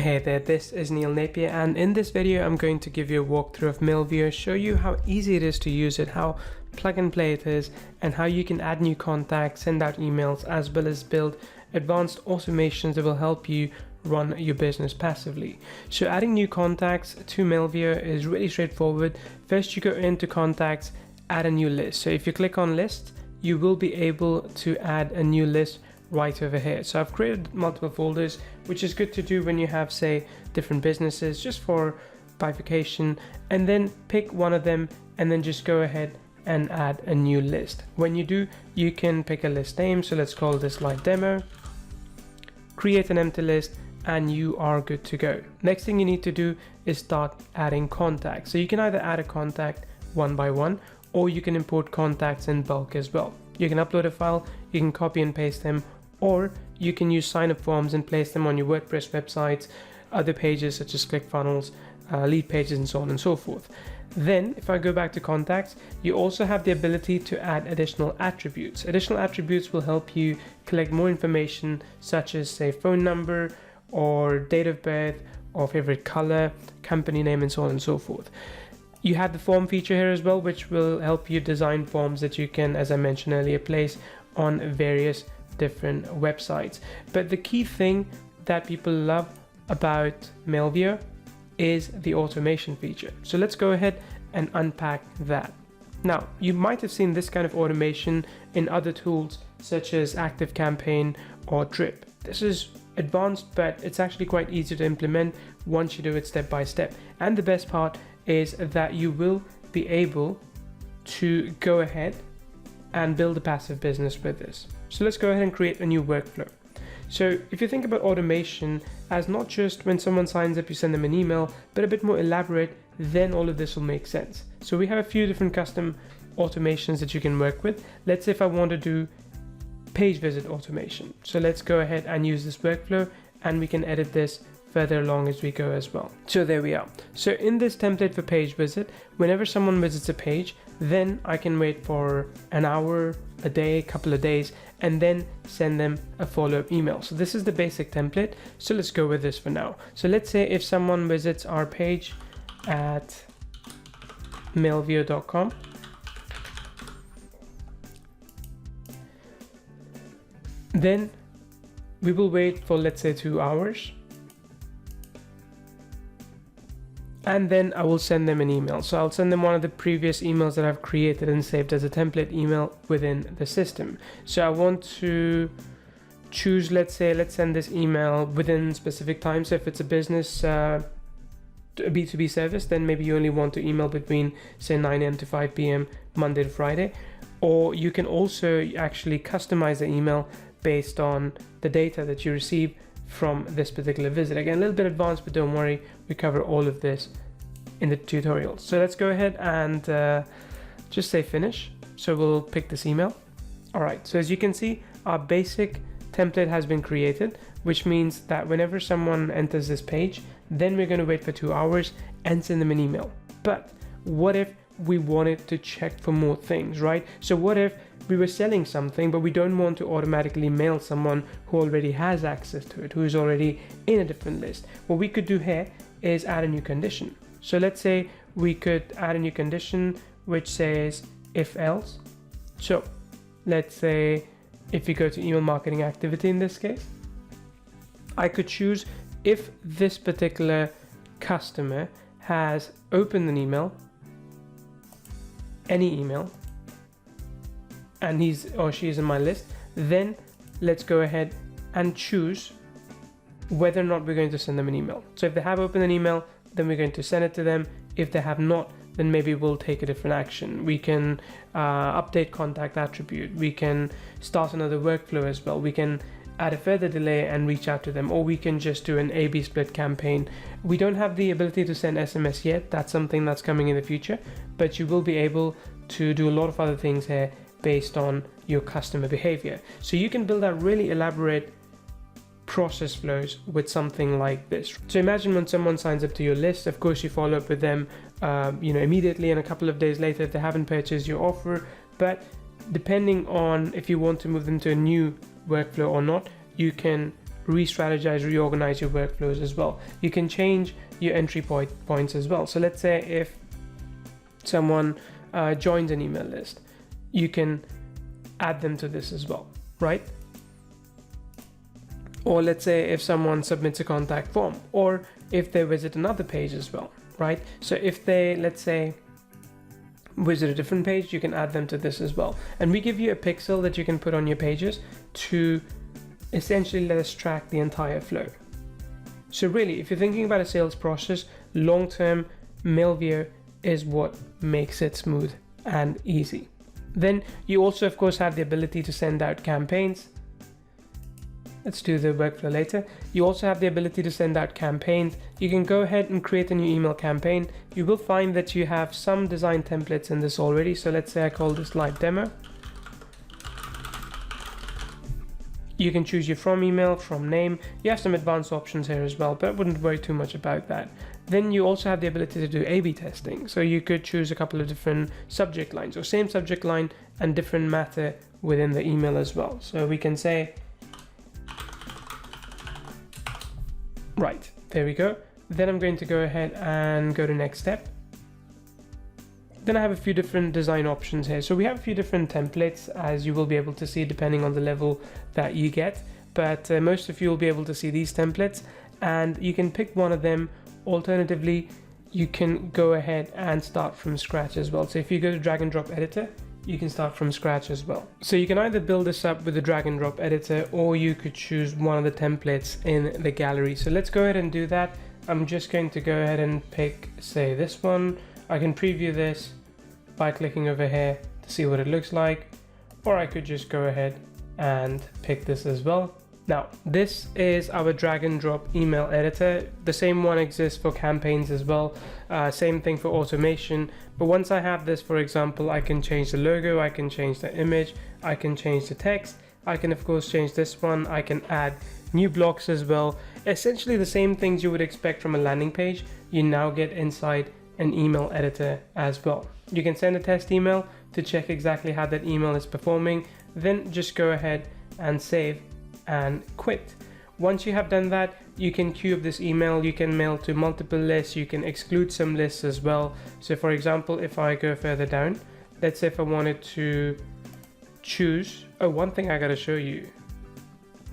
Hey there, this is Neil Napier, and in this video I'm going to give you a walkthrough of Mailvio, show you how easy it is to use it, how plug and play it is, and how you can add new contacts, send out emails, as well as build advanced automations that will help you run your business passively. So adding new contacts to Mailvio is really straightforward. First, you go into contacts, add a new list. So if you click on list, you will be able to add a new list right over here. So I've created multiple folders, which is good to do when you have, say, different businesses, just for bifurcation, and then pick one of them and then just go ahead and add a new list. When you do, you can pick a list name. So let's call this Live Demo, create an empty list, and you are good to go. Next thing you need to do is start adding contacts. So you can either add a contact one by one, or you can import contacts in bulk as well. You can upload a file, you can copy and paste them, or you can use sign-up forms and place them on your WordPress websites, other pages such as ClickFunnels, lead pages, and so on and so forth. Then if I go back to contacts, you also have the ability to add additional attributes. Additional attributes will help you collect more information, such as, say, phone number or date of birth or favorite color, company name, and so on and so forth. You have the form feature here as well, which will help you design forms that you can, as I mentioned earlier, place on various different websites. But the key thing that people love about Mailvio is the automation feature. So let's go ahead and unpack that. Now, you might have seen this kind of automation in other tools such as ActiveCampaign or Drip. This is advanced, but it's actually quite easy to implement once you do it step by step. And the best part is that you will be able to go ahead and build a passive business with this. So let's go ahead and create a new workflow. So if you think about automation as not just when someone signs up, you send them an email, but a bit more elaborate, then all of this will make sense. So we have a few different custom automations that you can work with. Let's say if I want to do page visit automation. So let's go ahead and use this workflow, and we can edit this further along as we go as well. So there we are. So in this template for page visit, whenever someone visits a page, then I can wait for an hour, a day, a couple of days, and then send them a follow-up email. So this is the basic template. So let's go with this for now. So let's say if someone visits our page at mailvio.com, then we will wait for, let's say, 2 hours. And then I will send them an email. So I'll send them one of the previous emails that I've created and saved as a template email within the system. So I want to choose, let's send this email within specific time. So if it's a business, a B2B service, then maybe you only want to email between, say, 9 a.m. to 5 p.m. Monday to Friday. Or you can also actually customize the email based on the data that you receive from this particular visit. Again, a little bit advanced, but don't worry, we cover all of this in the tutorial. So let's go ahead and just say finish. So we'll pick this email. All right, so as you can see, our basic template has been created, which means that whenever someone enters this page, then we're going to wait for 2 hours and send them an email. But what if we wanted to check for more things, right? So what if we were selling something, but we don't want to automatically mail someone who already has access to it, who is already in a different list? What we could do here is add a new condition. So let's say we could add a new condition which says if else. So let's say if you go to email marketing activity in this case, I could choose if this particular customer has opened an email, any email, and he's or she is in my list, then let's go ahead and choose whether or not we're going to send them an email. So if they have opened an email, then we're going to send it to them. If they have not, then maybe we'll take a different action. We can update contact attribute. We can start another workflow as well. We can add a further delay and reach out to them, or we can just do an A/B split campaign. We don't have the ability to send SMS yet. That's something that's coming in the future, but you will be able to do a lot of other things here based on your customer behavior. So you can build out really elaborate process flows with something like this. So imagine when someone signs up to your list, of course you follow up with them immediately, and a couple of days later if they haven't purchased your offer. But depending on if you want to move them to a new workflow or not, you can re-strategize, reorganize your workflows as well. You can change your entry points as well. So let's say if someone joins an email list, you can add them to this as well, right? Or let's say if someone submits a contact form, or if they visit another page as well, right? So if they, let's say, visit a different page, you can add them to this as well. And we give you a pixel that you can put on your pages to essentially let us track the entire flow. So really, if you're thinking about a sales process, long-term, Mailvio is what makes it smooth and easy. Then you also, of course, have the ability to send out campaigns. Let's do the workflow later. You also have the ability to send out campaigns. You can go ahead and create a new email campaign. You will find that you have some design templates in this already. So let's say I call this live demo. You can choose your from email, from name. You have some advanced options here as well, but I wouldn't worry too much about that. Then you also have the ability to do A/B testing. So you could choose a couple of different subject lines, or same subject line and different matter within the email as well. So we can say, right, there we go. Then I'm going to go ahead and go to next step. Then I have a few different design options here. So we have a few different templates, as you will be able to see depending on the level that you get. But most of you will be able to see these templates, and you can pick one of them. Alternatively, you can go ahead and start from scratch as well. So if you go to drag and drop editor, you can start from scratch as well. So you can either build this up with the drag and drop editor, or you could choose one of the templates in the gallery. So let's go ahead and do that. I'm just going to go ahead and pick, say, this one. I can preview this by clicking over here to see what it looks like, or I could just go ahead and pick this as well. Now, this is our drag and drop email editor. The same one exists for campaigns as well. Same thing for automation. But once I have this, for example, I can change the logo, I can change the image, I can change the text. I can, of course, change this one. I can add new blocks as well. Essentially the same things you would expect from a landing page, you now get inside an email editor as well. You can send a test email to check exactly how that email is performing. Then just go ahead and save and quit. Once you have done that, you can queue up this email. You can mail to multiple lists. You can exclude some lists as well. So for example, if I go further down, let's say if I wanted to choose, one thing I gotta show you,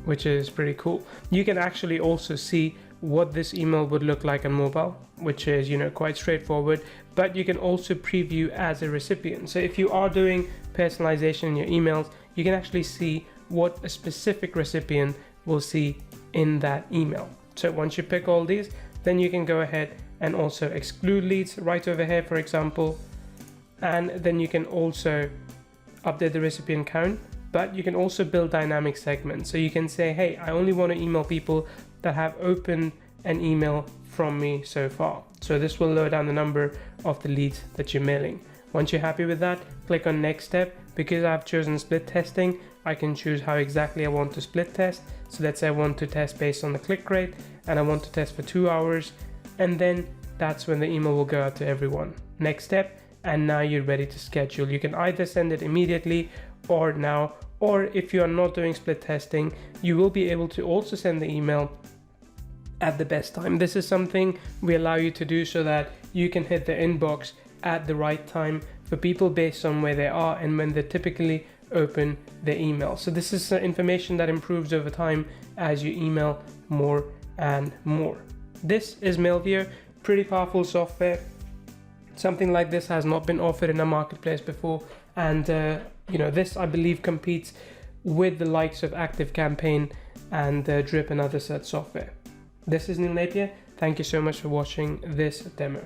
which is pretty cool. You can actually also see what this email would look like on mobile, which is, quite straightforward, but you can also preview as a recipient. So if you are doing personalization in your emails, you can actually see what a specific recipient will see in that email. So once you pick all these, then you can go ahead and also exclude leads right over here, for example, and then you can also update the recipient count, but you can also build dynamic segments. So you can say, hey, I only want to email people that have opened an email from me so far. So this will lower down the number of the leads that you're mailing. Once you're happy with that, click on next step. Because I've chosen split testing, I can choose how exactly I want to split test. So let's say I want to test based on the click rate, and I want to test for 2 hours, and then that's when the email will go out to everyone. Next step, and now you're ready to schedule. You can either send it immediately or now, or if you are not doing split testing, you will be able to also send the email at the best time. This is something we allow you to do so that you can hit the inbox at the right time for people based on where they are and when they typically open their email. So this is information that improves over time as you email more and more. This is Mailvio, pretty powerful software. Something like this has not been offered in a marketplace before, and this I believe competes with the likes of ActiveCampaign and Drip and other such software. This is Neil Napier. Thank you so much for watching this demo.